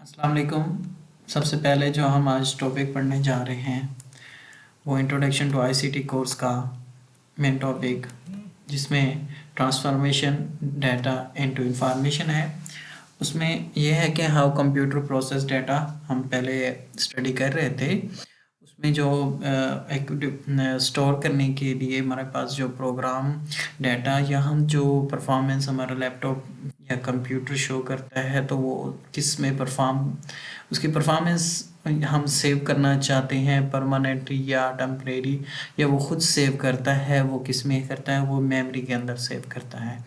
अस्सलाम वालेकुम। सबसे पहले जो हम आज टॉपिक पढ़ने जा रहे हैं वो इंट्रोडक्शन टू आईसीटी कोर्स का मेन टॉपिक, जिसमें ट्रांसफॉर्मेशन डाटा इनटू इंफॉर्मेशन है। उसमें यह है कि हाउ कंप्यूटर प्रोसेस डाटा हम पहले स्टडी कर रहे थे। उसमें जो एक स्टोर करने के लिए हमारे पास जो प्रोग्राम डाटा या हम जो परफॉर्मेंस हमारा लैपटॉप या कंप्यूटर शो करता है, तो वो किस में उसकी परफॉर्मेंस हम सेव करना चाहते हैं, परमानेंट या टेम्परेरी, या वो खुद सेव करता है, वो किस में करता है, वो मेमोरी के अंदर सेव करता है।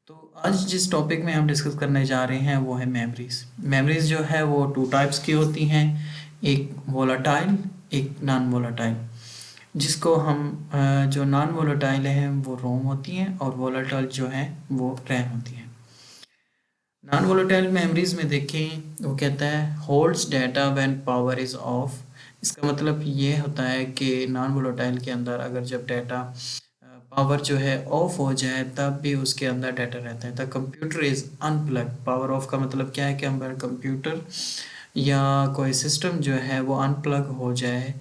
तो आज जिस टॉपिक में हम डिस्कस करने जा रहे हैं वो है मेमोरीज। मेमोरीज जो है वो टू टाइप्स की होती हैं, एक वोलाटाइल, एक नॉन वोलाटाइल। जिसको हम जो नॉन वोलाटाइल है वो रोम होती हैं और वोलाटाइल जो है वो रैम होती हैं। नॉन वोलेटाइल मेमोरीज में देखें, वो कहता है holds data when power is of. इसका मतलब ये होता है कि नॉन वोलेटाइल के अंदर अगर जब डाटा पावर जो है ऑफ हो जाए तब भी उसके अंदर डाटा रहता है। The computer is unplug. Power of का मतलब क्या है कि हमारा कंप्यूटर या कोई सिस्टम जो है वो अनप्लग हो जाए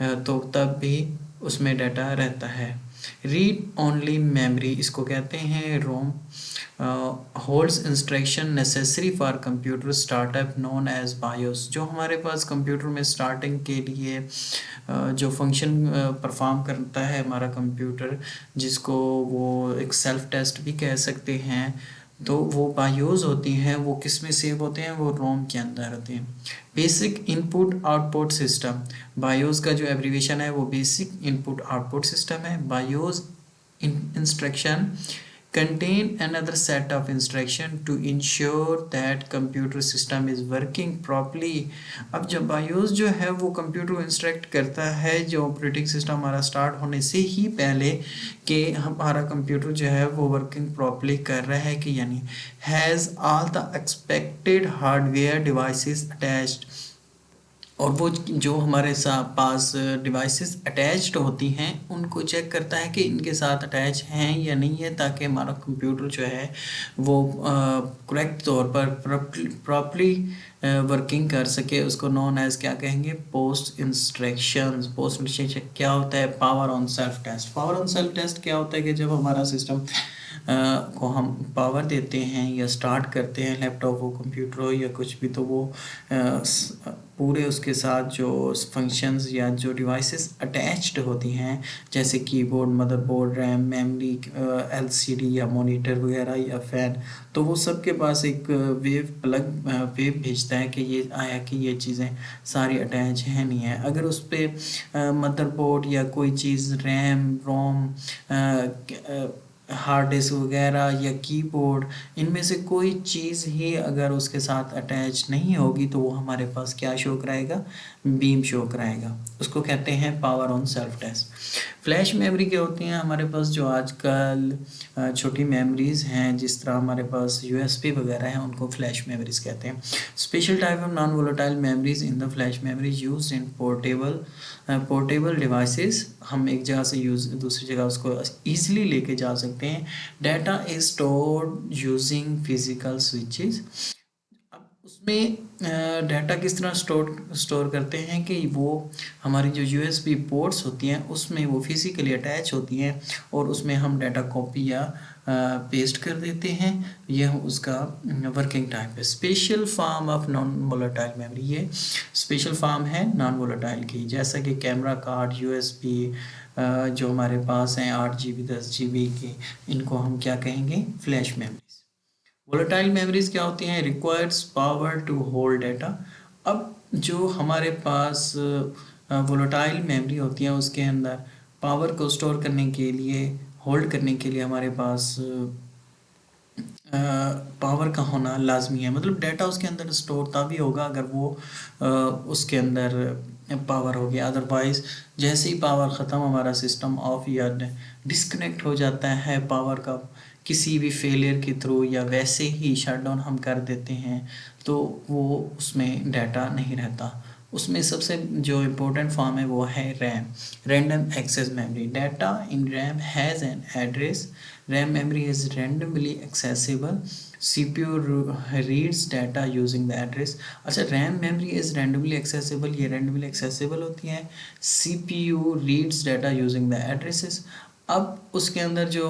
तो तब भी उसमें डाटा रहता है। रीड ओनली मेमोरी इसको कहते हैं ROM. Holds instruction necessary for computer startup known as BIOS. जो हमारे पास कंप्यूटर में स्टार्टिंग के लिए जो फंक्शन परफॉर्म करता है हमारा कंप्यूटर, जिसको वो एक सेल्फ टेस्ट भी कह सकते हैं, तो वो बायोस होती हैं। वो किस में सेव होते हैं? वो रोम के अंदर होते हैं। Basic input output system, BIOS का जो एब्रीवेशन है वो बेसिक इनपुट आउटपुट सिस्टम है। BIOS instruction contain another set of instruction to ensure that computer system is working properly। अब जब BIOS जो है वो कंप्यूटर इंस्ट्रक्ट करता है जो ऑपरेटिंग सिस्टम हमारा स्टार्ट होने से ही पहले कि हमारा कंप्यूटर जो है वो वर्किंग प्रॉपरली कर रहा है कि यानी has all the expected hardware devices attached. और वो जो हमारे पास डिवाइसेस अटैच्ड होती हैं उनको चेक करता है कि इनके साथ अटैच हैं या नहीं है, ताकि हमारा कंप्यूटर जो है वो करेक्ट तौर पर प्रॉपरली वर्किंग कर सके। उसको नॉन एज क्या कहेंगे? Post instructions. पोस्ट इंस्ट्रक्शन क्या होता है? Power on self test. Power on self test क्या होता है कि जब हमारा सिस्टम को हम पावर देते हैं या स्टार्ट करते हैं, लैपटॉप हो, कंप्यूटर हो या कुछ भी, तो वो पूरे उसके साथ जो फंक्शंस या जो डिवाइसेस अटैच्ड होती हैं, जैसे keyboard, motherboard, RAM, memory, LCD या मॉनिटर वगैरह या फ़ैन, तो वो सब के पास एक वेव भेजता है कि ये आया कि ये चीज़ें सारी अटैच हैं नहीं है। अगर उस पर मदरबोर्ड या कोई चीज़, रैम, रोम, हार्ड डिस्क वगैरह या कीबोर्ड, इनमें से कोई चीज़ ही अगर उसके साथ अटैच नहीं होगी तो वो हमारे पास क्या शो कराएगा? बीम शो कराएगा। उसको कहते हैं power on self test. Flash memory क्या होती हैं? हमारे पास जो आजकल छोटी मेमोरीज हैं, जिस तरह हमारे पास यूएसबी वगैरह हैं, उनको फ्लैश मेमोरीज कहते हैं। Special type of non volatile memories in the flash memory used in portable devices. हम एक जगह से दूसरी जगह उसको ईजिली लेके जा सकते हैं। Data is stored using physical switches. अब उसमें डाटा किस तरह स्टोर करते हैं कि वो हमारी जो यूएसबी पोर्ट्स होती हैं उसमें वो फिजिकली अटैच होती हैं और उसमें हम डाटा कॉपी या पेस्ट कर देते हैं। यह उसका वर्किंग टाइप है। Special form of non volatile memory, ये स्पेशल फॉर्म है नॉन वोलेटाइल की, जैसा कि कैमरा कार्ड, यूएसबी जो हमारे पास हैं 8 GB 10 GB के, इनको हम क्या कहेंगे? Flash memories. वोलेटाइल मेमोरीज क्या होती हैं? Requires power to hold data. अब जो हमारे पास वोलेटाइल मेमोरी होती है उसके अंदर पावर को स्टोर करने के लिए, होल्ड करने के लिए हमारे पास पावर का होना लाजमी है। मतलब डाटा उसके अंदर स्टोर तभी होगा अगर वो उसके अंदर पावर हो गया। अदरवाइज जैसे ही पावर ख़त्म, हमारा सिस्टम ऑफ या डिस्कनेक्ट हो जाता है पावर का किसी भी फेलियर के थ्रू, या वैसे ही शट डाउन हम कर देते हैं, तो वो उसमें डाटा नहीं रहता। उसमें सबसे जो इम्पोर्टेंट फॉर्म है वो है RAM, random access memory. Data in RAM has an address, RAM memory is randomly accessible, CPU reads data using the address. अच्छा, RAM memory is randomly accessible, ये रैंडमली एक्सेसिबल होती है, CPU reads data using the addresses. अब उसके अंदर जो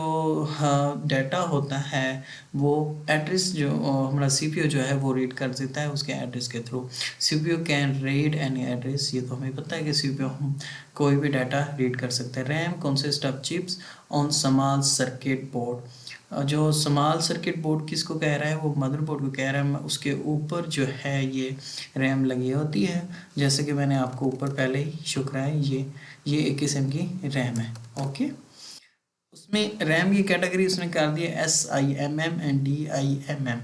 data होता है वो एड्रेस जो हमारा CPU जो है वो रीड कर देता है उसके एड्रेस के through. CPU can read any address, ये तो हमें पता है कि CPU हम कोई भी डाटा रीड कर सकते हैं। RAM consist of chips on small circuit board, जो स्मॉल सर्किट बोर्ड किसको कह रहा है, वो मदरबोर्ड को कह रहा है। उसके ऊपर जो है ये रैम लगी होती है, जैसे कि मैंने आपको ऊपर पहले ही शो कराया, ये एक किस्म की रैम है। ओके, उसमें रैम की कैटेगरी उसने कर दी है SIMM and DIMM,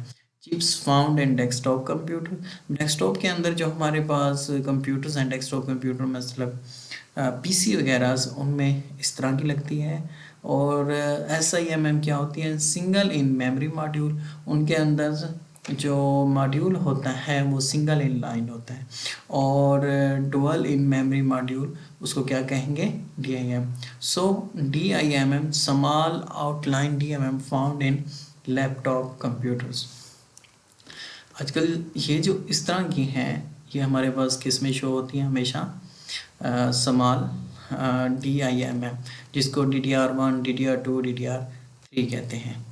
chips found in desktop computer. Desktop के अंदर जो हमारे पास कंप्यूटर्स हैं, डेस्कटॉप कंप्यूटर मतलब PC वगैरह, उनमें इस तरह की लगती है। और SIMM क्या होती है, सिंगल इन मेमोरी मॉड्यूल, उनके अंदर जो मॉड्यूल होता है वो सिंगल इन लाइन होता है। और डुअल इन मेमोरी मॉड्यूल उसको क्या कहेंगे, DIM। So DIMM small outline DIMM found in laptop computers. आजकल ये जो इस तरह की हैं ये हमारे पास किस में शो होती हैं हमेशा, स्मॉल DIMM, जिसको DDR1 DDR2 DDR3 कहते हैं।